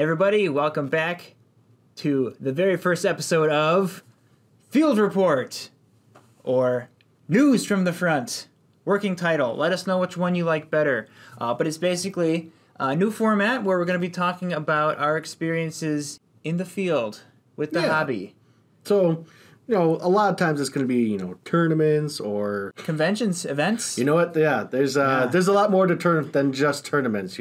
Everybody, welcome back to the very first episode of Field Report, or News from the Front. Working title. Let us know which one you like better. But it's basically a new format where we're going to be talking about our experiences in the field with the hobby. So, a lot of times it's going to be, tournaments or conventions, events. You know what? Yeah, there's a lot more to than just tournaments.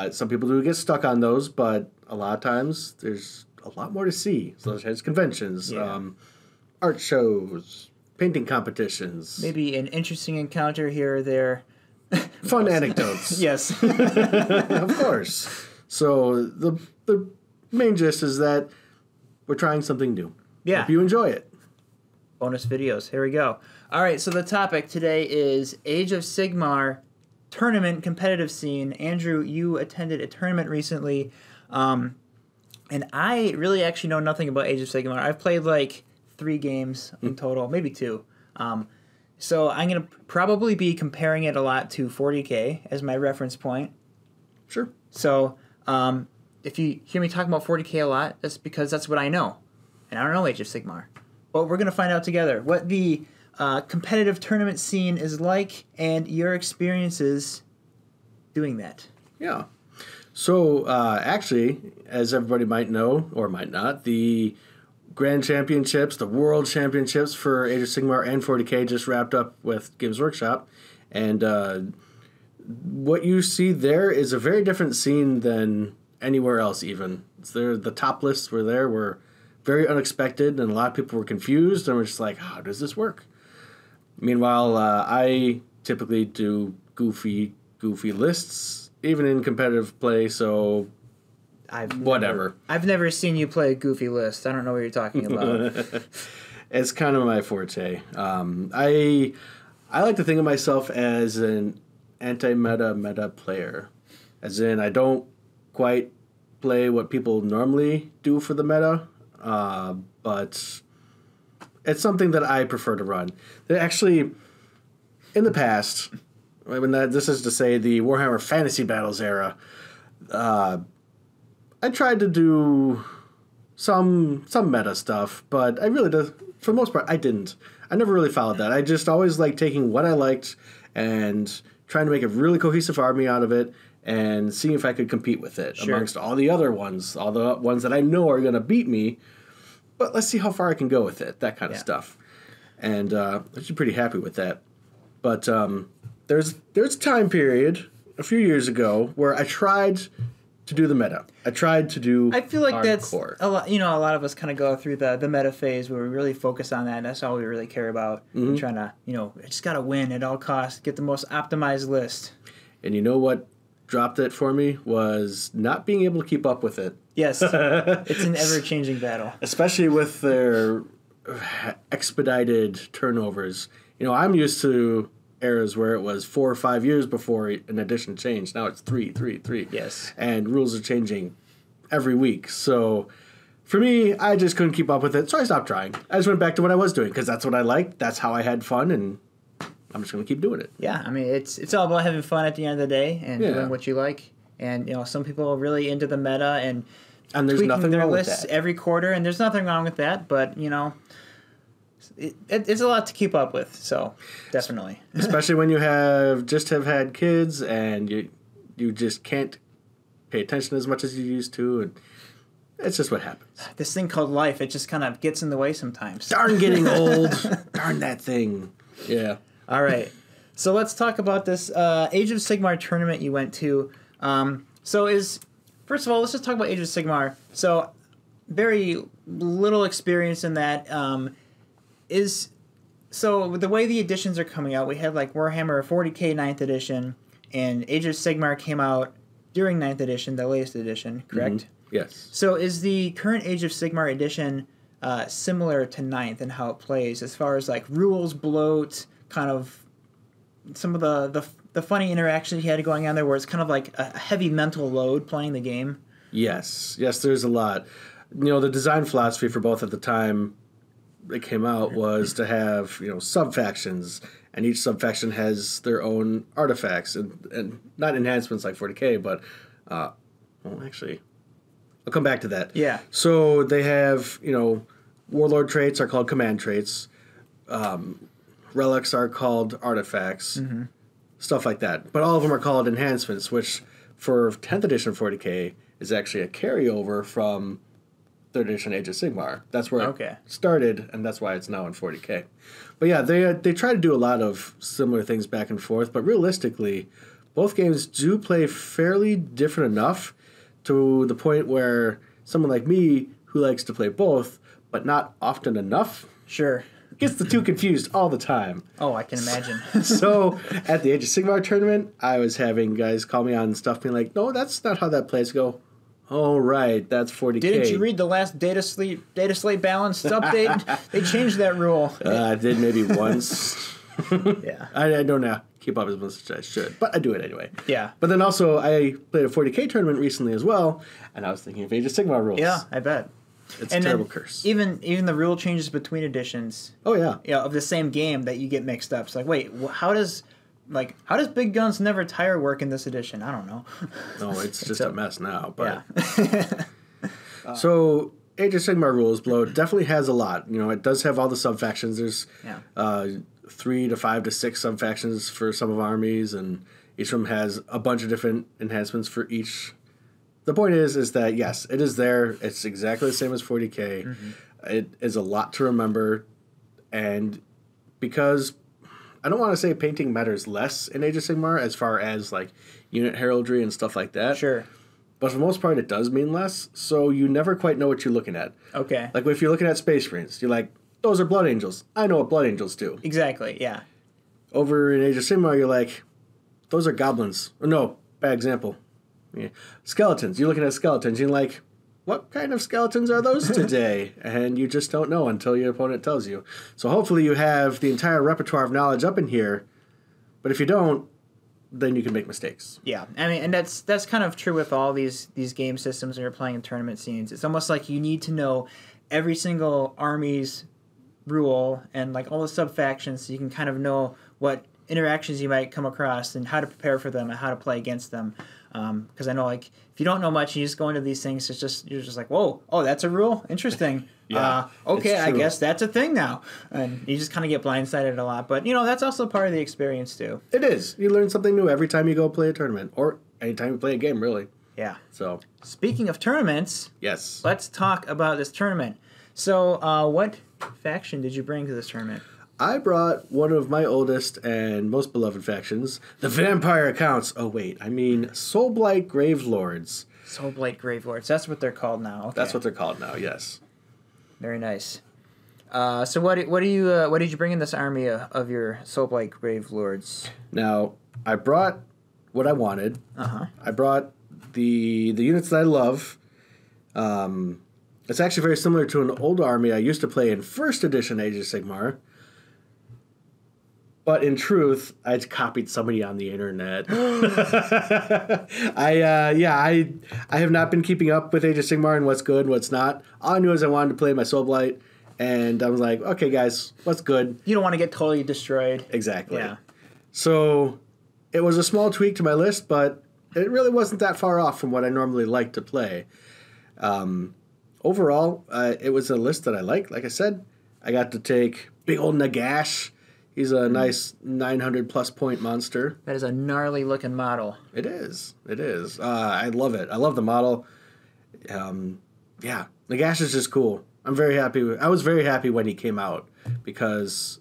Some people do get stuck on those, but a lot of times there's a lot more to see. So there's conventions, art shows, painting competitions. Maybe an interesting encounter here or there. Fun anecdotes. Yes. Of course. So the main gist is that we're trying something new. Yeah. Hope you enjoy it. Bonus videos. Here we go. All right, so the topic today is Age of Sigmar tournament competitive scene. Andrew, you attended a tournament recently, and I really actually know nothing about Age of Sigmar. I've played like 3 games in total, maybe 2. So I'm going to probably be comparing it a lot to 40K as my reference point. Sure. So if you hear me talking about 40K a lot, that's because that's what I know. And I don't know Age of Sigmar. But we're going to find out together what the competitive tournament scene is like and your experiences doing that. Yeah. So, actually, as everybody might know, or might not, the Grand Championships, the World Championships for Age of Sigmar and 40K just wrapped up with Games Workshop. And what you see there is a very different scene than anywhere else even. The top lists were very unexpected, and a lot of people were confused and were just like, how does this work? Meanwhile, I typically do goofy lists, even in competitive play, so whatever. I've never seen you play a goofy list. I don't know what you're talking about. It's kind of my forte. I like to think of myself as an anti-meta player. As in, I don't quite play what people normally do for the meta, but it's something that I prefer to run. Actually, in the past, this is to say the Warhammer Fantasy Battles era, I tried to do some meta stuff, but I really did, for the most part, I didn't. I never really followed that. I just always liked taking what I liked and trying to make a really cohesive army out of it and seeing if I could compete with it amongst all the other ones, all the ones that I know are going to beat me. But let's see how far I can go with it, that kind of stuff. And I'm actually pretty happy with that. But there's a time period a few years ago where I tried to do the meta. I tried to do I feel like hardcore. That's a lot. A lot of us kind of go through the meta phase where we really focus on that. And that's all we really care about. Mm-hmm. Trying to, I just got to win at all costs, get the most optimized list. And you know what dropped it for me was not being able to keep up with it. Yes, it's an ever-changing battle. Especially with their expedited turnovers. I'm used to eras where it was 4 or 5 years before an edition changed. Now it's 3. Yes. And rules are changing every week. So for me, I just couldn't keep up with it, so I stopped trying. I just went back to what I was doing because that's what I liked. That's how I had fun, and I'm just going to keep doing it. Yeah, I mean, it's all about having fun at the end of the day and doing what you like. And, some people are really into the meta and there's tweaking nothing their wrong lists with that. every quarter, and there's nothing wrong with that, but, it's a lot to keep up with, so definitely. Especially when you have had kids and you just can't pay attention as much as you used to, and it's just what happens. This thing called life, it just kind of gets in the way sometimes. Darn getting old. Darn that thing. Yeah. All right. So let's talk about this Age of Sigmar tournament you went to. First of all, let's just talk about Age of Sigmar. So very little experience in that. So the way the editions are coming out, we have like Warhammer 40K 9th edition, and Age of Sigmar came out during 9th edition, the latest edition, correct? Mm-hmm. Yes. So is the current Age of Sigmar edition similar to 9th and how it plays as far as like rules bloat, kind of some of the funny interactions you had going on there where it's kind of like a heavy mental load playing the game? Yes, there's a lot. The design philosophy for both at the time it came out was to have, sub-factions, and each sub-faction has their own artifacts, and not enhancements like 40K, but, actually, I'll come back to that. Yeah. So they have, warlord traits are called command traits. Relics are called artifacts. Mm-hmm. Stuff like that. But all of them are called enhancements, which for 10th edition 40k is actually a carryover from 3rd edition Age of Sigmar. That's where it started, and that's why it's now in 40k. But yeah, they try to do a lot of similar things back and forth, but realistically, both games do play fairly different enough to the point where someone like me, who likes to play both, but not often enough, Sure. gets the two confused all the time. Oh, I can imagine. So at the Age of Sigmar tournament, I was having guys call me on stuff being like, no, that's not how that plays. Go, oh, right, that's 40k. Didn't you read the last data slate balanced update? They changed that rule. I did maybe once. Yeah. I don't know. Keep up as much as I should, but I do it anyway. Yeah. But then also, I played a 40k tournament recently as well, and I was thinking of Age of Sigmar rules. Yeah, I bet. It's a terrible curse. Even the rule changes between editions. Oh yeah. Of the same game that you get mixed up. It's like, wait, how does Big Guns Never Tire work in this edition? I don't know. No, it's just a mess now. But yeah. So Age of Sigmar rules blow definitely has a lot. It does have all the sub-factions. There's 3 to 5 to 6 sub-factions for some of armies, and each of them has a bunch of different enhancements for each. The point is that, yes, it is there. It's exactly the same as 40k. Mm-hmm. It is a lot to remember, and because I don't want to say painting matters less in Age of Sigmar as far as, like, unit heraldry and stuff like that. Sure. But for the most part, it does mean less, so you never quite know what you're looking at. Okay. Like, if you're looking at Space Marines, you're like, those are Blood Angels. I know what Blood Angels do. Exactly, yeah. Over in Age of Sigmar, you're like, those are Goblins. Or no, bad example. Yeah. Skeletons. You're looking at skeletons, you're like, what kind of skeletons are those today? And you just don't know until your opponent tells you. So hopefully you have the entire repertoire of knowledge up in here, but if you don't, then you can make mistakes. Yeah, I mean, and that's kind of true with all these game systems when you're playing in tournament scenes. It's almost like you need to know every single army's rule and like all the sub-factions so you can kind of know what interactions you might come across and how to prepare for them and how to play against them. Because I know, like, if you don't know much and you just go into these things, you're just like, whoa, oh, that's a rule? Interesting. Yeah, okay, I guess that's a thing now. And you just kind of get blindsided a lot. But, that's also part of the experience, too. It is. You learn something new every time you go play a tournament, or anytime you play a game, really. Yeah. So. Speaking of tournaments, yes, let's talk about this tournament. So, what faction did you bring to this tournament? I brought one of my oldest and most beloved factions, the Vampire Counts. Oh, wait, I mean Soulblight Gravelords. Soulblight Gravelords. That's what they're called now. Okay. That's what they're called now, yes. Very nice. So what did you bring in this army of your Soulblight Gravelords? Now, I brought what I wanted. Uh-huh. I brought the units that I love. It's actually very similar to an old army I used to play in 1st edition Age of Sigmar. But in truth, I copied somebody on the internet. I have not been keeping up with Age of Sigmar and what's good and what's not. All I knew is I wanted to play my Soulblight, and I was like, okay, guys, what's good? You don't want to get totally destroyed. Exactly. Yeah. So it was a small tweak to my list, but it really wasn't that far off from what I normally like to play. Overall, it was a list that I liked. Like I said, I got to take big old Nagash. He's a nice 900-plus point monster. That is a gnarly-looking model. It is. It is. I love it. I love the model. Yeah, Nagash is just cool. I'm very happy. I was very happy when he came out because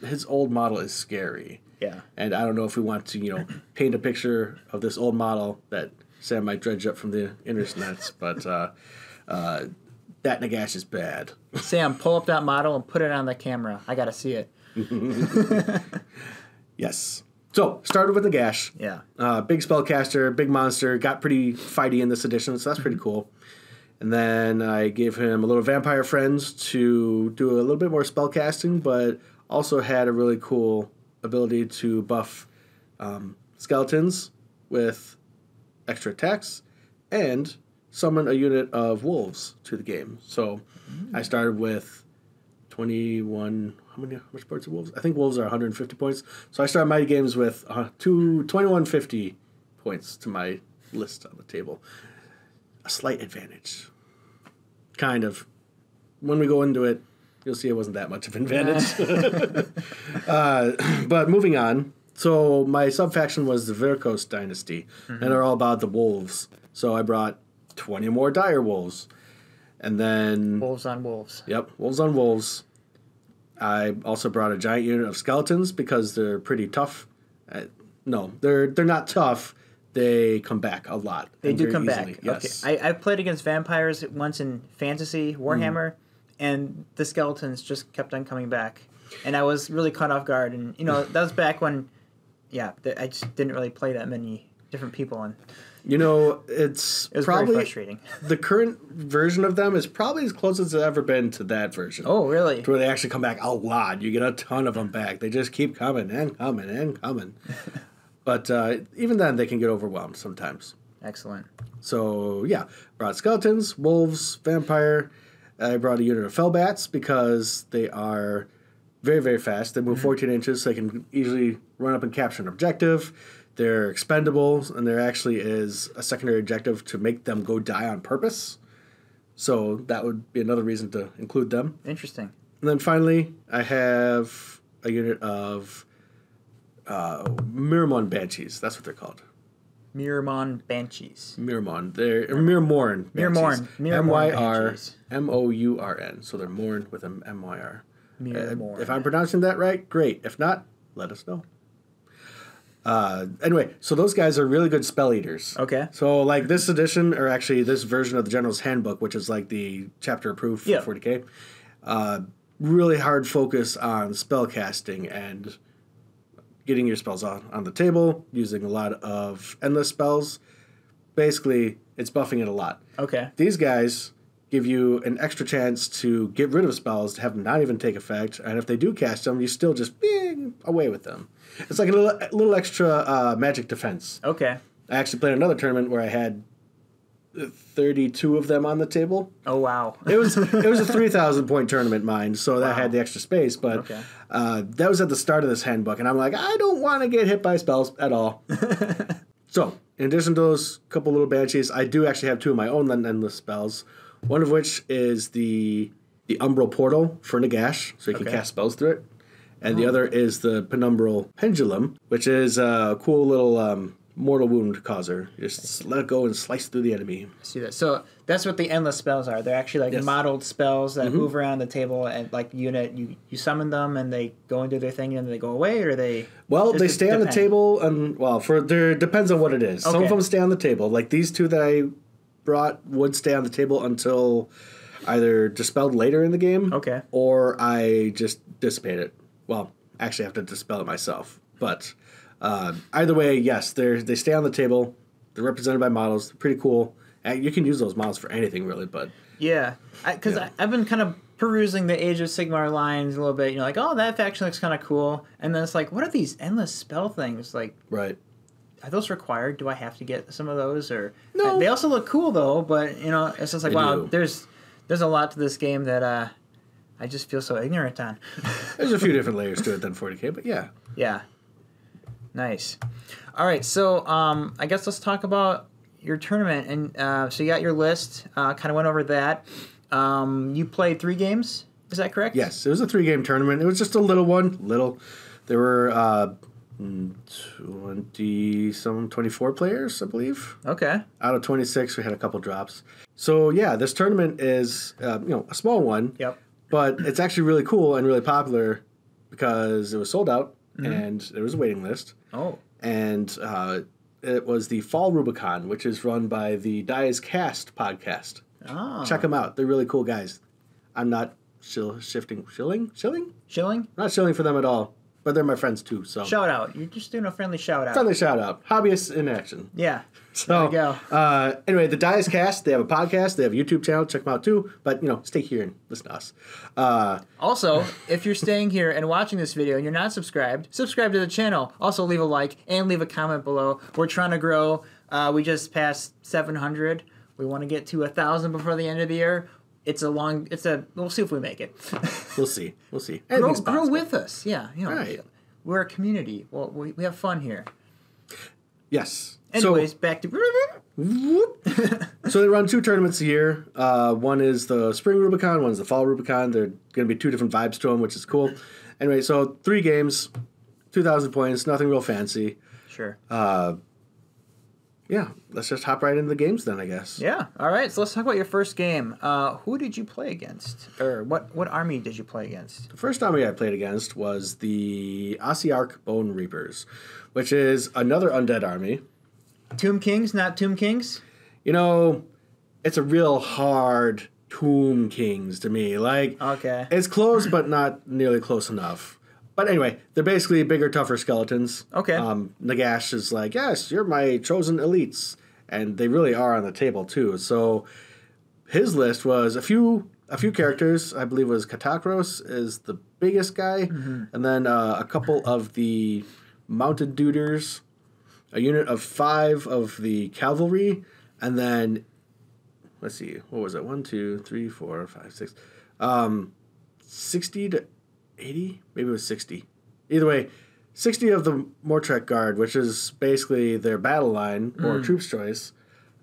his old model is scary. Yeah. And I don't know if we want to, paint a picture of this old model that Sam might dredge up from the internets, but that Nagash is bad. Sam, pull up that model and put it on the camera. I got to see it. Yes. So, started with Nagash. Yeah. Big spellcaster, big monster, got pretty fighty in this edition, so that's pretty cool. And then I gave him a little vampire friends to do a little bit more spellcasting, but also had a really cool ability to buff skeletons with extra attacks and summon a unit of wolves to the game. So I started with 21... How much points are wolves? I think wolves are 150 points. So I started my games with 2150 points to my list on the table. a slight advantage. Kind of. When we go into it, you'll see it wasn't that much of an advantage. But moving on. So my sub-faction was the Verkos dynasty, and they're all about the wolves. So I brought 20 more dire wolves. And then... Wolves on wolves. Yep, wolves on wolves. I also brought a giant unit of skeletons because they're pretty tough. No, they're not tough. They come back a lot. They do come easily. back. Yes. Okay. I played against vampires once in Fantasy Warhammer, and the skeletons just kept on coming back. And I was really caught off guard. And, that was back when... Yeah, I just didn't really play that many different people, and it was probably very frustrating. The current version of them is probably as close as it's ever been to that version. Oh, really? To where they actually come back a lot. You get a ton of them back. They just keep coming and coming and coming. But even then, they can get overwhelmed sometimes. Excellent. So yeah, brought skeletons, wolves, vampire. I brought a unit of fellbats because they are very, very fast. They move 14 inches, so they can easily run up and capture an objective. They're expendable, and there actually is a secondary objective to make them go die on purpose. So that would be another reason to include them. Interesting. And then finally, I have a unit of Miramon Banshees. That's what they're called. Miramon Banshees. Miramon. They're Miramorn. Miramorn. Myrmorn. So they're Morn with an M-Y-R. If I'm pronouncing that right, great. If not, let us know. Anyway, so those guys are really good spell eaters. Okay. So like this edition, or actually this version of the General's Handbook, which is like the chapter approved for 40K, really hard focus on spell casting and getting your spells on the table, using a lot of endless spells. Basically, it's buffing it a lot. Okay. These guys give you an extra chance to get rid of spells, to have them not even take effect, and if they do cast them, you still just away with them. It's like a little extra magic defense. Okay. I actually played another tournament where I had 32 of them on the table. Oh, wow. It was a 3,000 point tournament, mind, so that had the extra space, but that was at the start of this handbook, and I'm like, I don't want to get hit by spells at all. So, in addition to those couple little banshees, I do actually have two of my own endless spells. One of which is the Umbral Portal for Nagash, so you can cast spells through it. And the other is the Penumbral Pendulum, which is a cool little mortal wound causer. You just let it go and slice through the enemy. I see that. So that's what the endless spells are. They're actually like modeled spells that move around the table, and like unit, you summon them and they go and do their thing and then they go away, or they... Well, they stay on the table, and depends on what it is. Some of them stay on the table. Like these two that I brought would stay on the table until either dispelled later in the game, or I just dissipate it. Well, actually, I have to dispel it myself. But either way, yes, they stay on the table. They're represented by models. They're pretty cool. You can use those models for anything, really. But yeah, because I've been kind of perusing the Age of Sigmar lines a little bit. Like, oh, that faction looks kind of cool, and then it's like, what are these endless spell things? Like, right. Are those required? Do I have to get some of those? Or no? They also look cool though, but it's just like there's a lot to this game that I just feel so ignorant on. There's a few different layers to it than 40K, but yeah. Yeah. Nice. All right, so I guess let's talk about your tournament. And so you got your list. Kind of went over that. You played 3 games. Is that correct? Yes, it was a 3-game tournament. It was just a little one. There were 24 players, I believe. Okay. Out of 26, we had a couple drops. So yeah, this tournament is a small one. Yep. But it's actually really cool and really popular because it was sold out and there was a waiting list. Oh. And it was the Fall Rubicon, which is run by the Dies Cast podcast. Oh. Check them out. They're really cool guys. I'm not shilling? Shilling? Not shilling for them at all. But they're my friends too, so... Shout out. You're just doing a friendly shout out. Friendly shout out. Hobbyists in action. Yeah. So, there you go. Anyway, the Dies Cast, they have a podcast, they have a YouTube channel, check them out too. But, stay here and listen to us. Also, if you're staying here and watching this video and you're not subscribed, subscribe to the channel. Also, leave a like and leave a comment below. We're trying to grow. We just passed 700. We want to get to 1,000 before the end of the year. We'll see if we make it. We'll see. Grow with us. Yeah. Right. We're a community. Well, we have fun here. Yes. Anyways, back to... So they run 2 tournaments a year. One is the Spring Rubicon, one is the Fall Rubicon. They're going to be 2 different vibes to them, which is cool. Anyway, so 3 games, 2,000 points, nothing real fancy. Sure. Yeah, let's just hop right into the games then, I guess. Yeah. All right. So let's talk about your first game. Who did you play against, or what army did you play against? The first army I played against was the Asiarch Bone Reapers, which is another undead army. Tomb Kings, not Tomb Kings? You know, it's a real hard Tomb Kings to me. Like, okay, it's close, but not nearly close enough. But anyway, they're basically bigger, tougher skeletons. Okay. Nagash is like, yes, you're my chosen elites. And they really are on the table, too. So his list was a few characters. I believe it was Katakros is the biggest guy. Mm-hmm. And then a couple of the mounted duders, a unit of 5 of the cavalry, and then, let's see, what was it? 1, 2, 3, 4, 5, 6. 60 to 80? Maybe it was 60. Either way, 60 of the Mortrek Guard, which is basically their battle line or troops choice.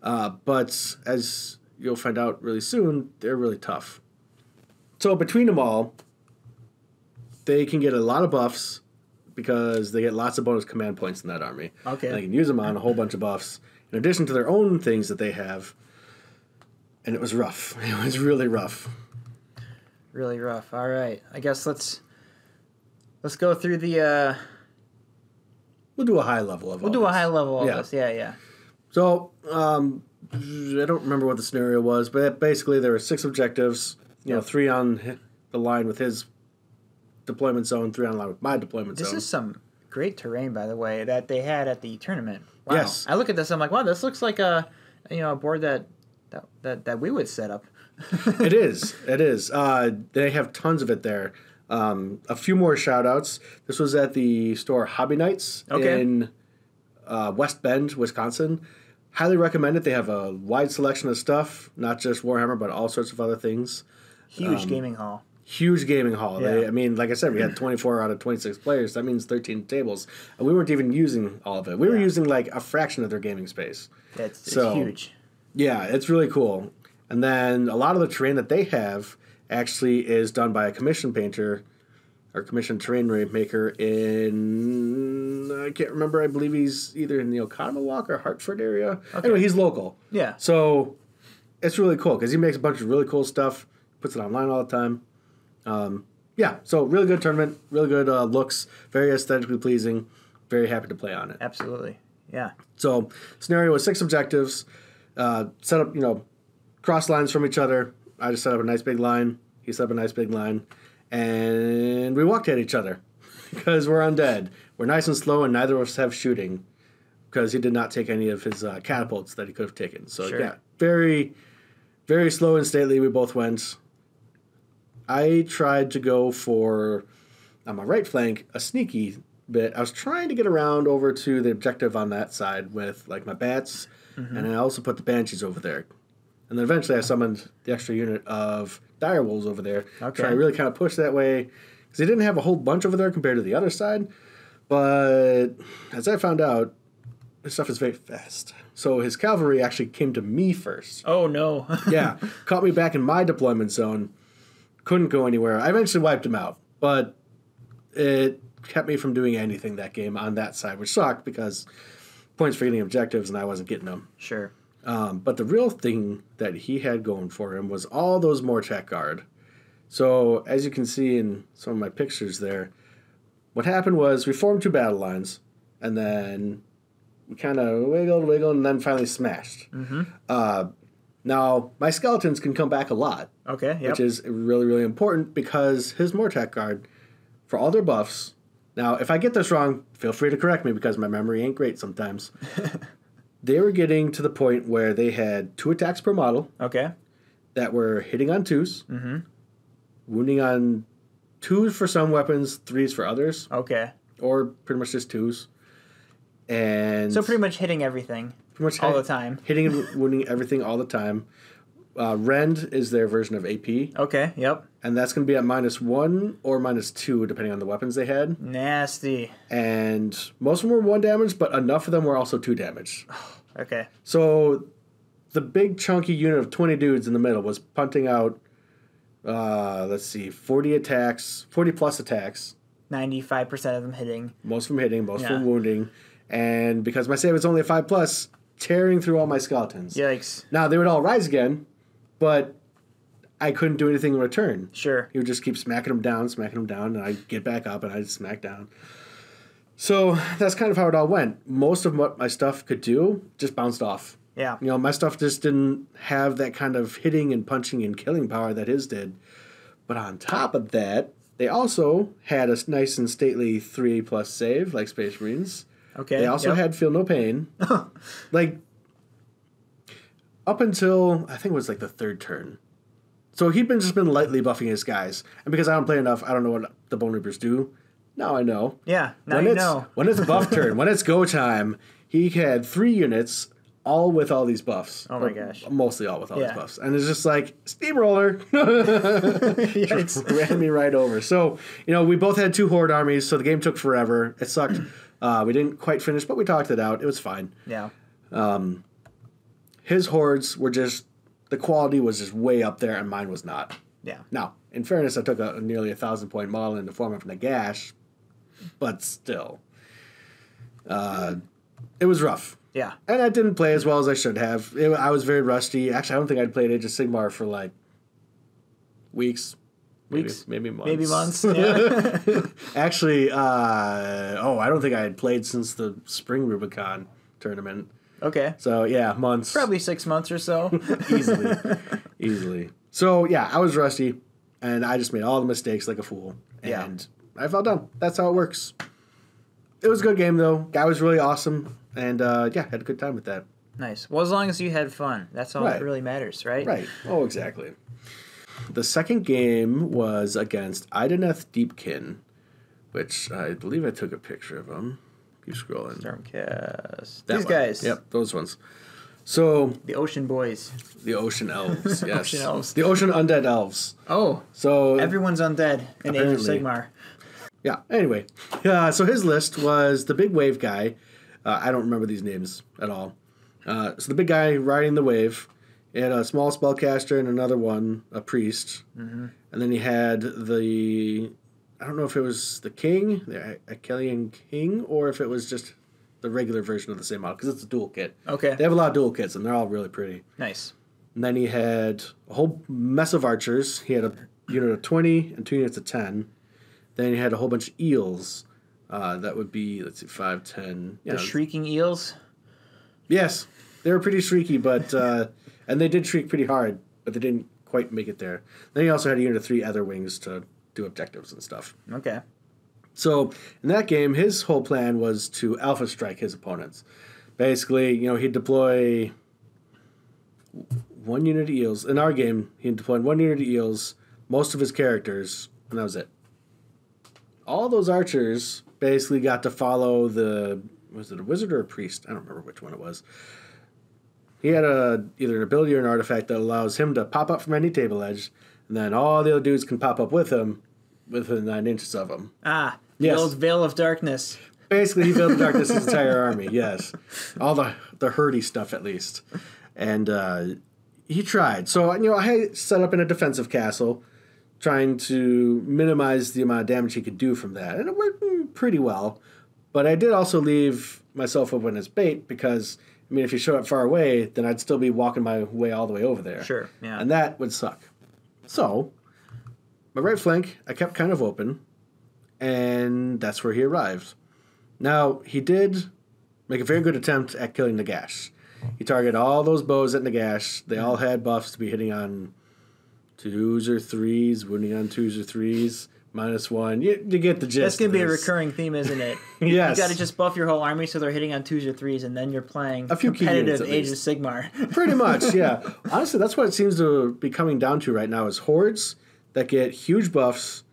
But as you'll find out really soon, they're really tough. So between them all, they can get a lot of buffs because they get lots of bonus command points in that army. Okay. And they can use them on a whole bunch of buffs in addition to their own things that they have. And it was rough. It was really rough. Really rough. All right. I guess let's go through the... We'll do a high level of We'll do a high level of this. Yeah. So, I don't remember what the scenario was, but basically there were 6 objectives. You know, 3 on the line with his deployment zone, 3 on the line with my deployment zone. This is some great terrain, by the way, that they had at the tournament. Wow. Yes. I look at this, I'm like, wow, this looks like a board that we would set up. It is. They have tons of it there. A few more shout-outs. This was at the store Hobby Nights in West Bend, Wisconsin. Highly recommend it. They have a wide selection of stuff, not just Warhammer, but all sorts of other things. Huge gaming hall. Huge gaming hall. Yeah. Like I said, we had 24 out of 26 players. That means 13 tables. And we weren't even using all of it. We were using like a fraction of their gaming space. It's huge. Yeah, it's really cool. And then a lot of the terrain that they have actually is done by a commission painter or commissioned terrain maker in, I can't remember, I believe he's either in the Oconomowoc or Hartford area. Okay. Anyway, he's local. Yeah. So it's really cool because he makes a bunch of really cool stuff, puts it online all the time. So really good tournament, really good looks, very aesthetically pleasing, very happy to play on it. Absolutely, yeah. So scenario was 6 objectives, set up, cross lines from each other. I just set up a nice big line, he set up a nice big line, and we walked at each other because we're undead. We're nice and slow and neither of us have shooting because he did not take any of his catapults that he could have taken. So sure. Yeah, very, very slow and stately we both went. I tried to go for, on my right flank, a sneaky bit. I was trying to get around over to the objective on that side with like my bats, and I also put the banshees over there. And then eventually I summoned the extra unit of direwolves over there. Okay. So I really kind of pushed that way because they didn't have a whole bunch over there compared to the other side. But as I found out, his stuff is very fast. So his cavalry actually came to me first. Oh, no. Yeah. Caught me back in my deployment zone. Couldn't go anywhere. I eventually wiped him out, but it kept me from doing anything that game on that side, which sucked because points for getting objectives and I wasn't getting them. Sure. But the real thing that he had going for him was all those Mortrek Guard. So as you can see in some of my pictures there, what happened was we formed 2 battle lines, and then we kind of wiggled, and then finally smashed. Now, my skeletons can come back a lot. Okay, yep. Which is really, really important because his Mortrek Guard, for all their buffs... Now, if I get this wrong, feel free to correct me because my memory ain't great sometimes. They were getting to the point where they had 2 attacks per model. Okay. That were hitting on 2s. Wounding on 2s for some weapons, 3s for others. Okay. Or pretty much just 2s. And... So pretty much hitting everything. Pretty much all the time. Hitting and wounding everything all the time. Rend is their version of AP. Okay, yep. And that's going to be at -1 or -2, depending on the weapons they had. Nasty. And most of them were 1 damage, but enough of them were also 2 damage. Okay. So the big chunky unit of 20 dudes in the middle was punting out, 40 attacks, 40 plus attacks. 95% of them hitting. Most of them hitting, most of them wounding. And because my save was only a 5+, tearing through all my skeletons. Yikes. Now, they would all rise again, but I couldn't do anything in return. Sure. He would just keep smacking them down, and I'd get back up, and I'd smack down. So that's kind of how it all went. Most of what my stuff could do just bounced off. Yeah. You know, my stuff just didn't have that kind of hitting and punching and killing power that his did. But on top of that, they also had a nice and stately 3+ save, like Space Marines. Okay. They also had Feel No Pain. Like, up until, I think it was like the 3rd turn. So he'd just been lightly buffing his guys. And because I don't play enough, I don't know what the Bone Reapers do. Now I know. Yeah, now you know. When it's buff turn, when it's go time, he had 3 units, all with all these buffs. Oh my gosh. Mostly all with all these buffs. And it's just like, steamroller. Just ran me right over. So, you know, we both had 2 Horde armies, so the game took forever. It sucked. We didn't quite finish, but we talked it out. It was fine. Yeah. His hordes were just, the quality was just way up there, and mine was not. Yeah. Now, in fairness, I took a nearly 1,000-point model in the form of Nagash, but still. It was rough. Yeah. And I didn't play as well as I should have. I was very rusty. Actually, I don't think I'd played Age of Sigmar for like weeks. Maybe months. Maybe months, yeah. Actually, I don't think I had played since the Spring Rubicon tournament. Okay. So, yeah, months. Probably 6 months or so. Easily. So, yeah, I was rusty, and I just made all the mistakes like a fool. And I fell down. That's how it works. It was a good game, though. Guy was really awesome, and, had a good time with that. Nice. Well, as long as you had fun. That's all that really matters, right? Right. Oh, exactly. The second game was against Ideneth Deepkin, which I believe I took a picture of him. Keep scrolling. Stormcast. These guys. Yep, those ones. So the Ocean Boys. The Ocean Elves, yes. Ocean Elves. The Ocean Undead Elves. Oh. So everyone's undead in Age of Sigmar. Yeah, anyway. So his list was the big wave guy. I don't remember these names at all. So the big guy riding the wave. He had a small spellcaster and another one, a priest. Mm-hmm. And then he had I don't know if it was the king, the Achillean king, or if it was just the regular version of the same model, because it's a dual kit. Okay. They have a lot of dual kits, and they're all really pretty. Nice. And then he had a whole mess of archers. He had a unit of 20 and 2 units of 10. Then he had a whole bunch of eels. That would be, 5, 10. The shrieking eels? Yes. They were pretty shrieky, but... and they did shriek pretty hard, but they didn't quite make it there. Then he also had a unit of 3 other wings to do objectives and stuff. Okay. So, in that game, his whole plan was to alpha strike his opponents. Basically, he'd deploy 1 unit of eels. In our game, he deployed 1 unit of eels, most of his characters, and that was it. All those archers basically got to follow was it a wizard or a priest? I don't remember which one it was. He had either an ability or an artifact that allows him to pop up from any table edge, and then all the other dudes can pop up with him within 9 inches of him. Ah, the old Veil of Darkness. Basically, he veiled in darkness his entire army, yes. All the herdy stuff, at least. And he tried. So, I had set up in a defensive castle, trying to minimize the amount of damage he could do from that. And it worked pretty well. But I did also leave myself open as bait because... if you show up far away, then I'd still be walking my way all the way over there. Sure, yeah. And that would suck. So, my right flank, I kept kind of open, and that's where he arrived. Now, he did make a very good attempt at killing Nagash. He targeted all those bows at Nagash. They all had buffs to be hitting on 2s or 3s, wounding on 2s or 3s. -1. You get the gist. That's going to be a recurring theme, isn't it? Yes. You got to just buff your whole army so they're hitting on 2s or 3s, and then you're playing a few competitive Age of Sigmar. Pretty much, yeah. Honestly, that's what it seems to be coming down to right now is hordes that get huge buffs,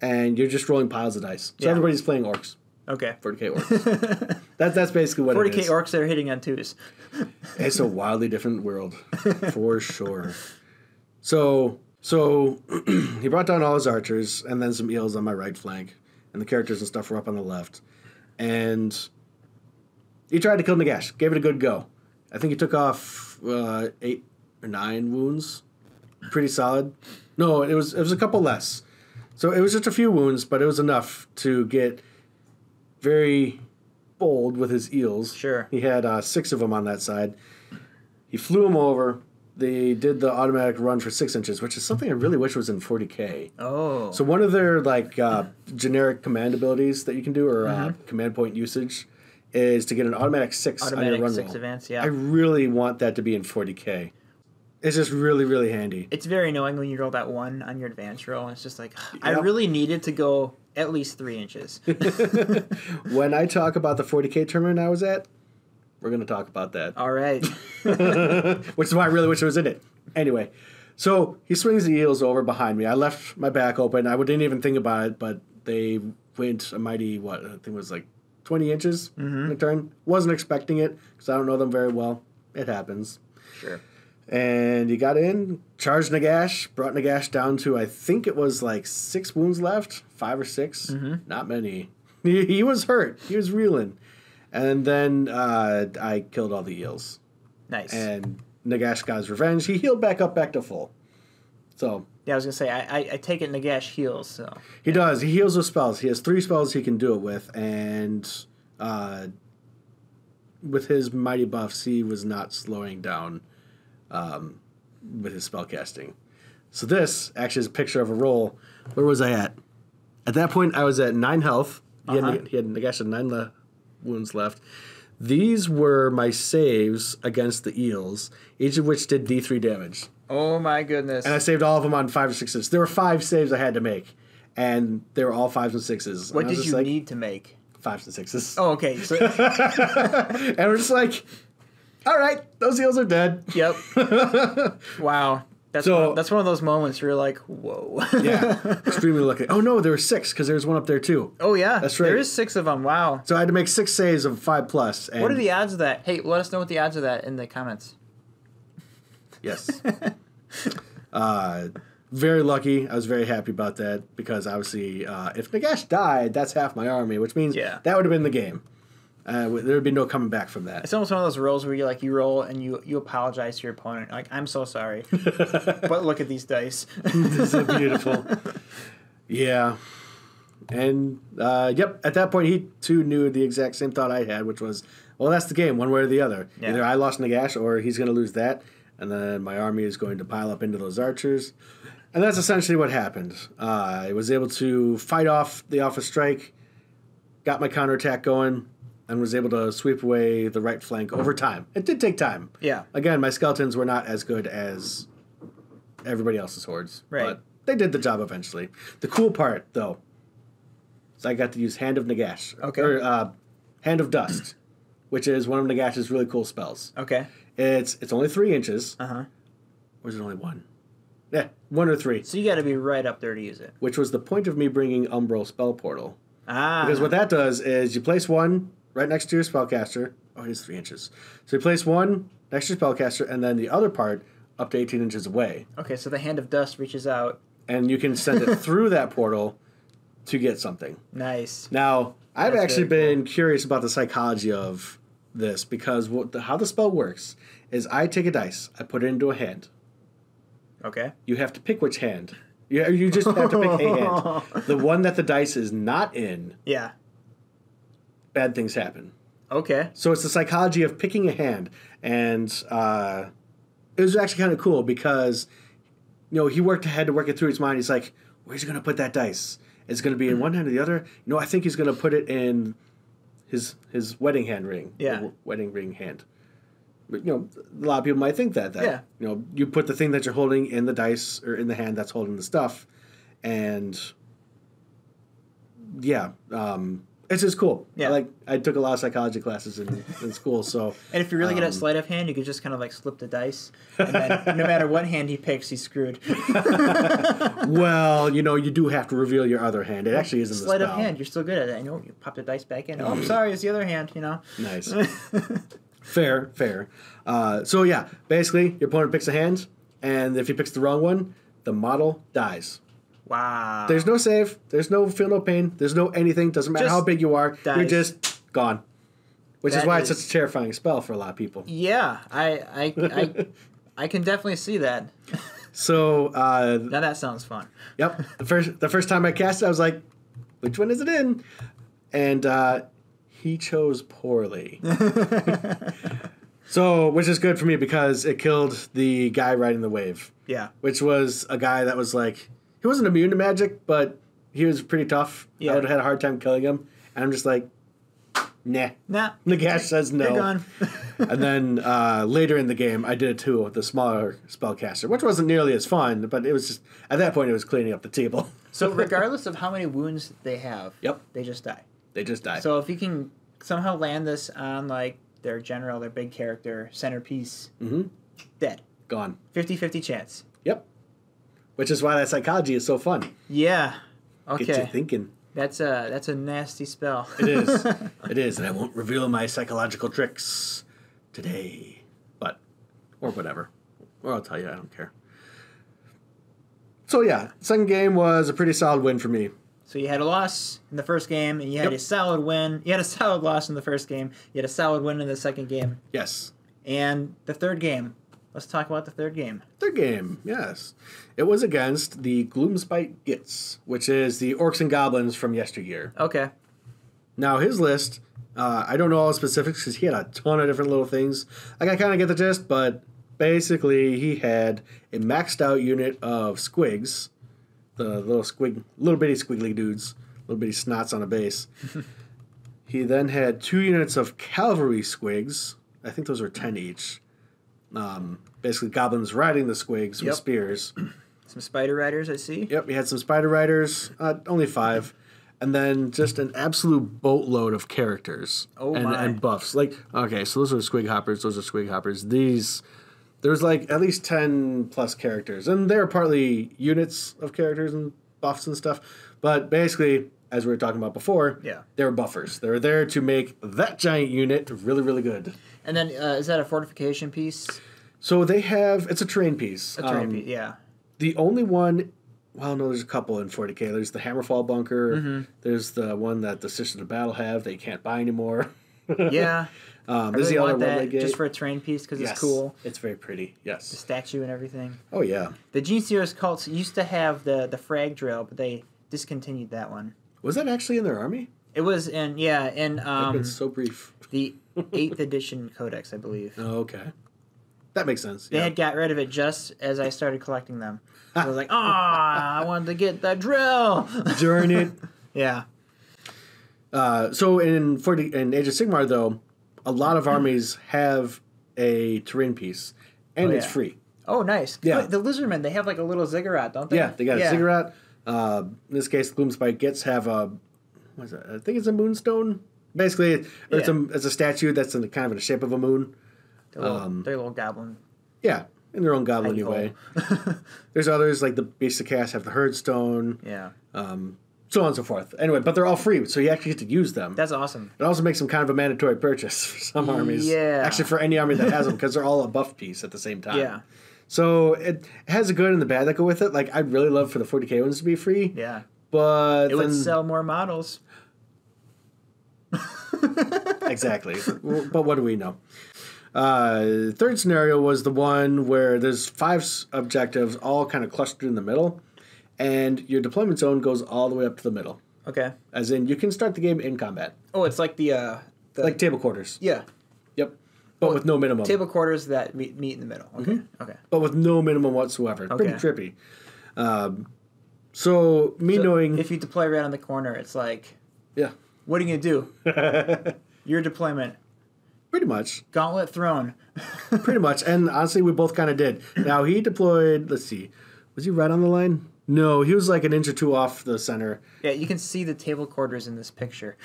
and you're just rolling piles of dice. So everybody's playing orcs. Okay. 40k orcs. That's basically what 40K it is. 40k orcs that are hitting on 2s. It's a wildly different world, for sure. So he brought down all his archers and then some eels on my right flank, and the characters and stuff were up on the left. And he tried to kill Nagash, gave it a good go. I think he took off 8 or 9 wounds, pretty solid. No, it was a couple less. So it was just a few wounds, but it was enough to get very bold with his eels. Sure. He had 6 of them on that side. He flew them over. They did the automatic run for 6 inches, which is something I really wish was in 40K. Oh. So one of their generic command abilities that you can do, or command point usage, is to get an automatic 6 on your run 6 roll. advance, yeah. I really want that to be in 40K. It's just really, really handy. It's very annoying when you roll that 1 on your advance roll. It's just like, I really needed to go at least 3 inches. When I talk about the 40K tournament I was at, we're going to talk about that. All right. Which is why I really wish it was in it. Anyway, so he swings the eels over behind me. I left my back open. I didn't even think about it, but they went a mighty, I think it was like 20 inches in a turn. Wasn't expecting it because I don't know them very well. It happens. Sure. And he got in, charged Nagash, brought Nagash down to, I think it was like 6 wounds left, 5 or 6. Not many. He was hurt. He was reeling. And then I killed all the eels. Nice. And Nagash got his revenge. He healed back to full. So yeah, I was going to say, I take it Nagash heals. So he does. He heals with spells. He has 3 spells he can do it with. And with his mighty buffs, he was not slowing down with his spell casting. So this actually is a picture of a roll. Where was I at? At that point, I was at 9 health. He had Nagash had 9 wounds left. These were my saves against the eels, each of which did D3 damage. Oh my goodness. And I saved all of them on 5 or 6s. There were 5 saves I had to make, and they were all 5s and 6s. What did you need to make? 5s and 6s. Oh, okay. So and we're just like, all right, those eels are dead. Yep. Wow. That's one of those moments where you're like, whoa. Yeah. Extremely lucky. Oh, no, there were 6 because there's one up there, too. Oh, yeah. That's right. There is 6 of them. Wow. So I had to make 6 saves of 5+. And what are the odds of that? Hey, let us know what the odds of that in the comments. Yes. Very lucky. I was very happy about that because obviously if Nagash died, that's half my army, which means that would have been the game. There would be no coming back from that. It's almost one of those rolls where you roll and you apologize to your opponent. Like, I'm so sorry, but look at these dice. They're so beautiful. Yeah. And, at that point, he, too, knew the exact same thought I had, which was, well, that's the game, one way or the other. Yeah. Either I lost Nagash or he's going to lose that, and then my army is going to pile up into those archers. And that's essentially what happened. I was able to fight off the Alpha Strike, got my counterattack going, and was able to sweep away the right flank over time. It did take time. Yeah. Again, my skeletons were not as good as everybody else's hordes. Right. But they did the job eventually. The cool part, though, is I got to use Hand of Nagash. Okay. Or Hand of Dust, which is one of Nagash's really cool spells. Okay. It's only 3 inches. Uh-huh. Or is it only 1? Yeah, 1 or 3. So you got to be right up there to use it. Which was the point of me bringing Umbral Spell Portal. Ah. Because what that does is you place 1 right next to your spellcaster. Oh, it is 3 inches. So you place 1 next to your spellcaster, and then the other part up to 18 inches away. Okay, so the Hand of Dust reaches out. And you can send it through that portal to get something. Nice. Now, I've actually been curious about the psychology of this, because how the spell works is I take a dice, I put it into a hand. Okay. You have to pick which hand. You just have to pick a hand. The one that the dice is not in, bad things happen. Okay. So it's the psychology of picking a hand. And it was actually kind of cool because, he had to work it through his mind. He's like, where's he going to put that dice? Is it going to be in one hand or the other? I think he's going to put it in his wedding hand ring. Yeah. Wedding ring hand. But, a lot of people might think that. You put the thing that you're holding in the dice or in the hand that's holding the stuff. And, it's just cool. Yeah. I took a lot of psychology classes in school, so... And if you're really good at sleight of hand, you could just kind of slip the dice, and then no matter what hand he picks, he's screwed. Well, you do have to reveal your other hand. It actually isn't the spell. Sleight of hand, you're still good at it. You pop the dice back in. Oh, I'm sorry, it's the other hand, Nice. Fair. Basically, your opponent picks a hand, and if he picks the wrong one, the model dies. Wow. There's no save. There's no feel no pain. There's no anything. Doesn't matter how big you are. Dies. You're just gone. Which is why it's such a terrifying spell for a lot of people. Yeah, I can definitely see that. So now that sounds fun. Yep. The first time I cast it, I was like, which one is it in? And he chose poorly. So, which is good for me because it killed the guy riding the wave. Yeah. Which was a guy that was like, he wasn't immune to magic, but he was pretty tough. Yeah. I would have had a hard time killing him. And I'm just like, nah. Nagash says no. You're gone. And then later in the game, I did it too with the smaller spellcaster, which wasn't nearly as fun, but it was just, at that point, it was cleaning up the table. So regardless of how many wounds they have, they just die. They just die. So if you can somehow land this on like their general, their big character, centerpiece, dead. Gone. 50-50 chance. Yep. Which is why that psychology is so fun. Yeah. Okay. Get you thinking. That's a nasty spell. It is. It is, and I won't reveal my psychological tricks today. Or whatever. Or I'll tell you, I don't care. So yeah, second game was a pretty solid win for me. So you had a loss in the first game, and you had a solid win. You had a solid loss in the first game. You had a solid win in the second game. Yes. And the third game. Let's talk about the third game. Third game, yes. It was against the Gloomspite Gits, which is the Orcs and Goblins from yesteryear. Okay. Now, his list, I don't know all the specifics because he had a ton of different little things. Like, I kind of get the gist, but basically he had a maxed out unit of squigs, the little bitty squiggly dudes, little bitty snots on a base. He then had 2 units of cavalry squigs. I think those were 10 each. Basically goblins riding the squigs with spears. Some spider riders, I see. Yep, we had some spider riders, only 5. And then just an absolute boatload of characters and buffs. Like, okay, so those are squig hoppers, those are squig hoppers. There's like at least 10 plus characters. And they're partly units of characters and buffs and stuff. But basically, as we were talking about before, they were buffers. They were there to make that giant unit really, really good. And then is that a fortification piece? So they have, it's a terrain piece. A terrain piece, yeah. The only one, well, no, there's a couple in 40k. There's the Hammerfall Bunker. Mm-hmm. There's the one that the Sisters of Battle have that you can't buy anymore. Yeah. There's the other one just for a terrain piece because it's cool. It's very pretty, yes. The statue and everything. Oh, yeah. The Gene Stealers cults used to have the frag drill, but they discontinued that one. Was that actually in their army? It was in, I've been so brief. The 8th edition codex, I believe. Oh, okay. That makes sense. They had got rid of it just as I started collecting them. I was like, I wanted to get the drill. Darn it. Yeah. So in Age of Sigmar, though, a lot of armies have a terrain piece, and it's free. Oh, nice. Yeah. The Lizardmen, they have like a little ziggurat, don't they? Yeah, they got a ziggurat. In this case, Gloomspite Gits have a, what is that? I think it's a moonstone. Basically, it's a statue that's in kind of in the shape of a moon. They're a little goblin. Yeah, in their own goblin way. There's others, like the Beasts of Chaos have the Herd Stone. Yeah. So on and so forth. Anyway, but they're all free, so you actually get to use them. That's awesome. It also makes them kind of a mandatory purchase for some armies. Yeah. Actually, for any army that has them, because they're all a buff piece at the same time. Yeah. So it has the good and the bad that go with it. Like, I'd really love for the 40k ones to be free. Yeah. But it would sell more models. Exactly. But what do we know? Third scenario was the one where there's 5 objectives all kind of clustered in the middle, and your deployment zone goes all the way up to the middle. Okay. As in, you can start the game in combat. Oh, it's like the like table quarters. Yeah. Yep. But with no minimum. Table quarters that meet in the middle. Okay. Mm-hmm. Okay. But with no minimum whatsoever. Okay. Pretty trippy. So knowing if you deploy right on the corner, it's like, what are you gonna do? Your deployment. Pretty much. Gauntlet thrown. Pretty much. And honestly, we both kind of did. Now, he deployed, let's see, was he right on the line? No, he was like an inch or two off the center. Yeah, you can see the table quarters in this picture.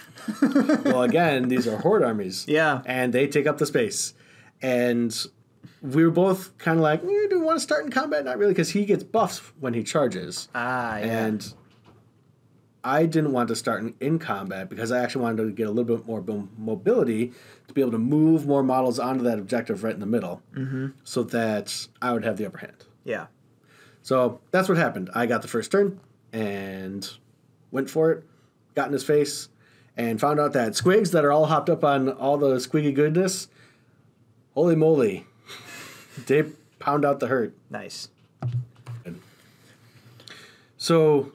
Well, again, these are Horde armies. Yeah. And they take up the space. And we were both kind of like, do we want to start in combat? Not really, because he gets buffs when he charges. Ah, yeah. And I didn't want to start in combat because I actually wanted to get a little bit more mobility to be able to move more models onto that objective right in the middle so that I would have the upper hand. Yeah. So that's what happened. I got the first turn and went for it, got in his face, and found out that squigs that are all hopped up on all the squiggy goodness, holy moly, they pound out the hurt. Nice. So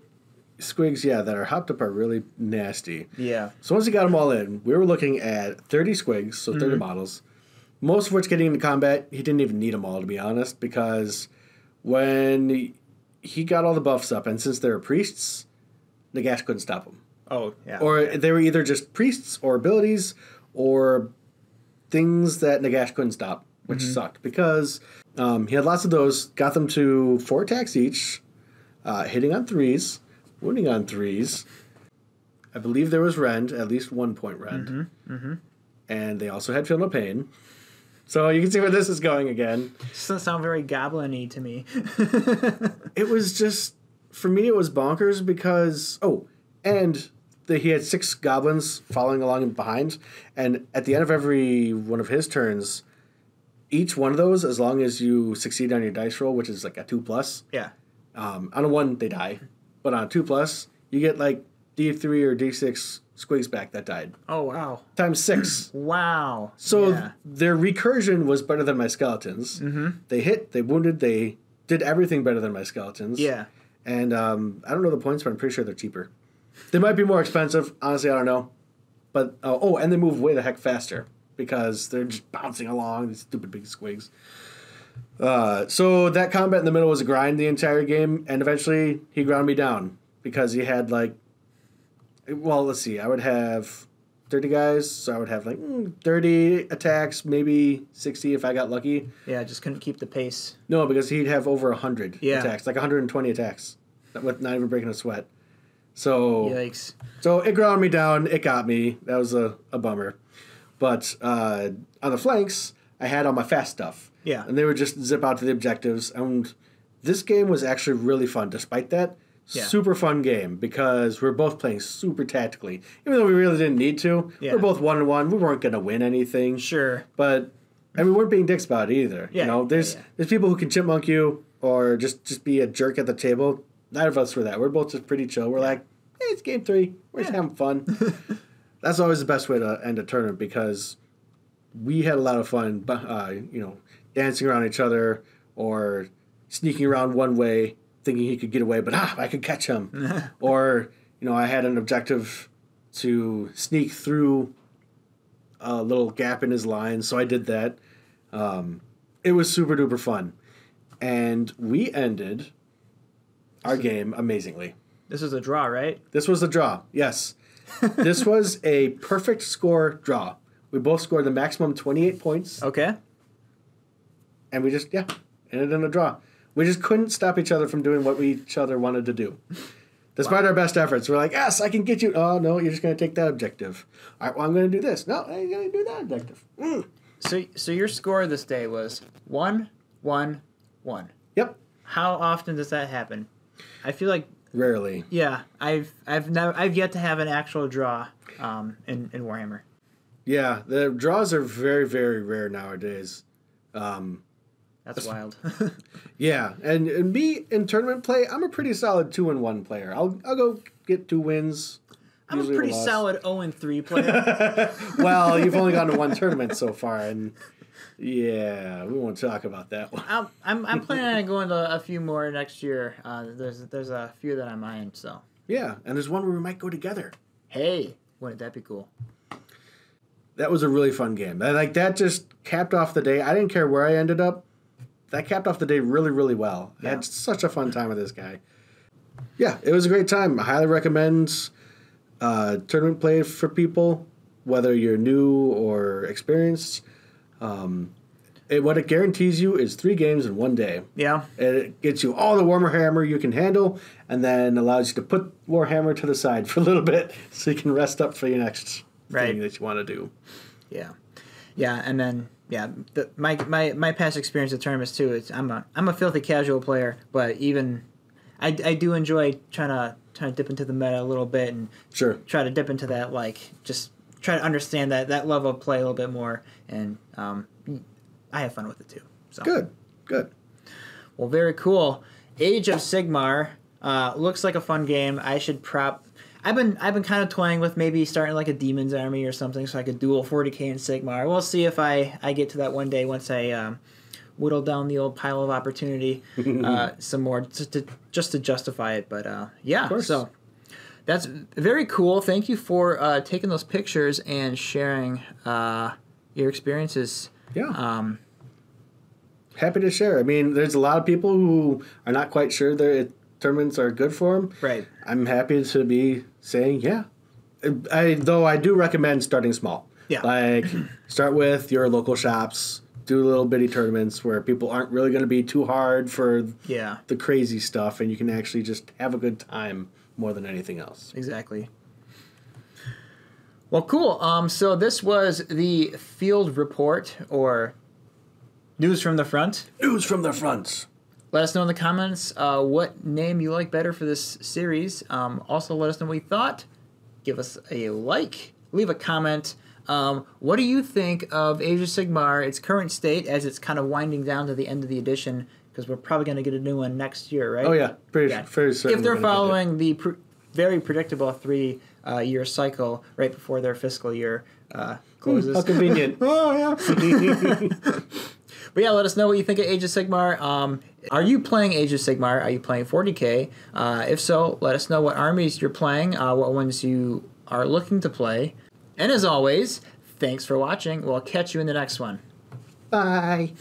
squigs, yeah, that are hopped up are really nasty. Yeah. So once we got them all in, we were looking at 30 squigs, so 30 models, most of which getting into combat. He didn't even need them all, to be honest, because when he got all the buffs up, and since they're priests, Nagash couldn't stop them. Oh, yeah. Or they were either just priests or abilities or things that Nagash couldn't stop, which sucked because he had lots of those, got them to 4 attacks each, hitting on 3s, wounding on 3s. I believe there was rend, at least 1 point rend. And they also had feel no pain. So you can see where this is going again. This doesn't sound very goblin-y to me. It was just, for me, it was bonkers because, he had 6 goblins following along behind. And at the end of every one of his turns, each one of those, as long as you succeed on your dice roll, which is like a 2+. Yeah. On a 1, they die. But on a 2+, you get like D3 or D6 squigs back that died. Oh, wow. Times 6. Wow. So their recursion was better than my skeletons. They hit, they wounded, they did everything better than my skeletons. Yeah. And I don't know the points, but I'm pretty sure they're cheaper. They might be more expensive. Honestly, I don't know. But, and they move way the heck faster because they're just bouncing along, these stupid big squigs. So that combat in the middle was a grind the entire game, and eventually he ground me down because he had let's see, I would have 30 guys, so I would have 30 attacks, maybe 60 if I got lucky. Yeah, just couldn't keep the pace. No, because he'd have over 100 Yeah. attacks, like 120 attacks, with not even breaking a sweat. So, Yikes. So it ground me down, it got me. That was a bummer. But on the flanks, I had all my fast stuff. Yeah. And they would just zip out to the objectives. And this game was actually really fun, despite that. Yeah. Super fun game because we're both playing super tactically. Even though we really didn't need to. Yeah. We're both 1-1. We weren't going to win anything. Sure. But, and we weren't being dicks about it either. Yeah. There's people who can chipmunk you or just be a jerk at the table. Neither of us were that. We're both just pretty chill. We're like, hey, it's game 3. We're just having fun. That's always the best way to end a tournament because we had a lot of fun, dancing around each other or sneaking around one way, thinking he could get away, but I could catch him. Or, I had an objective to sneak through a little gap in his line, so I did that. It was super duper fun. And we ended our game amazingly. This was a draw, right? This was a draw, yes. This was a perfect score draw. We both scored the maximum 28 points. Okay. And we just, ended in a draw. We just couldn't stop each other from doing what each other wanted to do. Despite our best efforts, we're like, yes, I can get you. Oh, no, you're just going to take that objective. All right, well, I'm going to do this. No, I'm going to do that objective. So your score this day was 1, 1, 1. Yep. How often does that happen? I feel like Rarely. yeah, I've yet to have an actual draw in Warhammer. Yeah, the draws are very, very rare nowadays. That's wild. Yeah, and me in tournament play, I'm a pretty solid 2-1 player. I'll go get 2 wins. I'm a pretty solid 0-3 player. Well, you've only gone to 1 tournament so far, and yeah, we won't talk about that one. I'm planning on going to a few more next year. There's a few that I'm eyeing. So Yeah, and there's one where we might go together. hey, wouldn't that be cool? That was a really fun game. That just capped off the day. I didn't care where I ended up. That capped off the day really, really well. I had such a fun time with this guy. Yeah, it was a great time. I highly recommend tournament play for people, whether you're new or experienced. What it guarantees you is 3 games in 1 day. Yeah. It gets you all the Warhammer you can handle, and then allows you to put Warhammer to the side for a little bit so you can rest up for your next thing that you want to do. Yeah. Yeah, and then my past experience at tournaments too is I'm a filthy casual player, but even I do enjoy trying to dip into the meta a little bit and try to dip into that, just try to understand that level of play a little bit more, and I have fun with it too. So Good. Well, very cool. Age of Sigmar looks like a fun game. I've been kind of toying with maybe starting like a Demon's Army or something, so I could duel 40k in Sigmar. We'll see if I get to that one day once I whittle down the old pile of opportunity some more just to justify it. But yeah, so that's very cool. Thank you for taking those pictures and sharing your experiences. Yeah. Happy to share. I mean, there's a lot of people who are not quite sure their tournaments are good for them. Right. I'm happy to be saying, yeah. Though I do recommend starting small. Yeah. Like, start with your local shops. Do little bitty tournaments where people aren't really going to be too hard for the crazy stuff, and you can actually just have a good time more than anything else. Exactly. Well, cool. So this was the field report, or news from the front. News from the front. Let us know in the comments what name you like better for this series. Also, let us know what you thought. Give us a like. Leave a comment. What do you think of Age of Sigmar, its current state, as it's kind of winding down to the end of the edition? Because we're probably going to get a new one next year, right? Oh, yeah. Very certain. If they're following the very predictable 3-year cycle right before their fiscal year closes. How convenient. Oh, yeah. But yeah, let us know what you think of Age of Sigmar. Are you playing Age of Sigmar? Are you playing 40k? If so, let us know what armies you're playing, what ones you are looking to play. And as always, thanks for watching. We'll catch you in the next one. Bye.